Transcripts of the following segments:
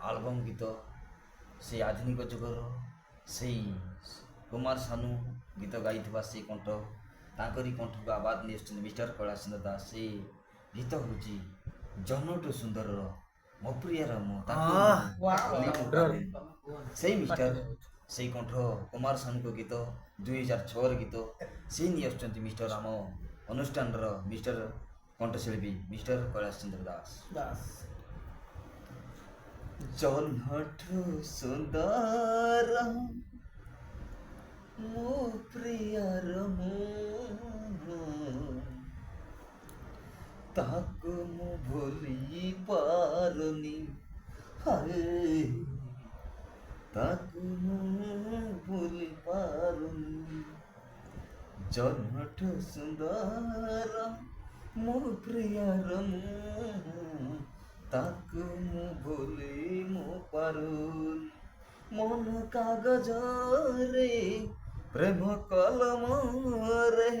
Album ଗୀତ, ସେଇ ଆଧୁନିକ ଯୁଗର ସେଇ କୁମାର ସାନୁ ଗୀତ ଗାଇଥିବା ସେଇ କଣ୍ଠ, ତାଙ୍କରି କଣ୍ଠକୁ ଆବାଜ ନେଇ ଆସୁଛନ୍ତି ମିଷ୍ଟର କୈଳାସ ଦାସ। ସେଇ ଗୀତ ହେଉଛି ଜହ୍ନଠୁ ସୁନ୍ଦରର ମୋ ପ୍ରିୟାର ମୁଁ ସେଇ ମିଷ୍ଟର ସେଇ କଣ୍ଠ କୁମାର ସାନୁଙ୍କ ଗୀତ 2006ର ଗୀତ ସେଇ ନେଇ ଆସୁଛନ୍ତି ମିଷ୍ଟର ଆମ ଅନୁଷ୍ଠାନର ମିଷ୍ଟର କଣ୍ଠଶିଳ୍ପୀ ମିଷ୍ଟର କୈଳାସ ଚନ୍ଦ୍ର ଦାସ। ଜହ୍ନଠୁ ସୁନ୍ଦର ମୋ ପ୍ରିୟାର ମୁଁ, ତାକୁ ମୁଁ ଭୁଲି ପାରୁନି, ହାଏ ତାକୁ ମୁଁ ଭୁଲି ପାରୁନି। ଜହ୍ନଠୁ ସୁନ୍ଦର ମୋ ପ୍ରିୟାର ମୁଁ, ତାକୁ ମୁଁ ଭୁଲି ମୁଁ ପାରୁନି। ମନ କାଗଜରେ ପ୍ରେମ କଲମରେ,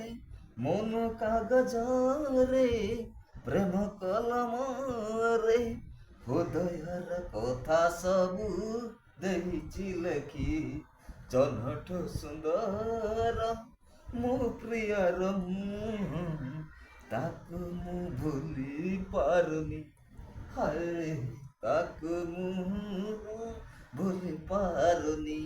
ମନ କାଗଜରେ ପ୍ରେମ କଲମରେ, ହୃଦୟର କଥା ସବୁ ଦେଇଛି ଲେଖି। ଜହ୍ନଠୁ ସୁନ୍ଦର ମୋ ପ୍ରିୟାର ମୁଁ, ତାକୁ ମୁଁ ଭୁଲି ପାରୁନି, ହାଏ ତାକୁ ମୁଁ ଭୁଲି ପାରୁନି।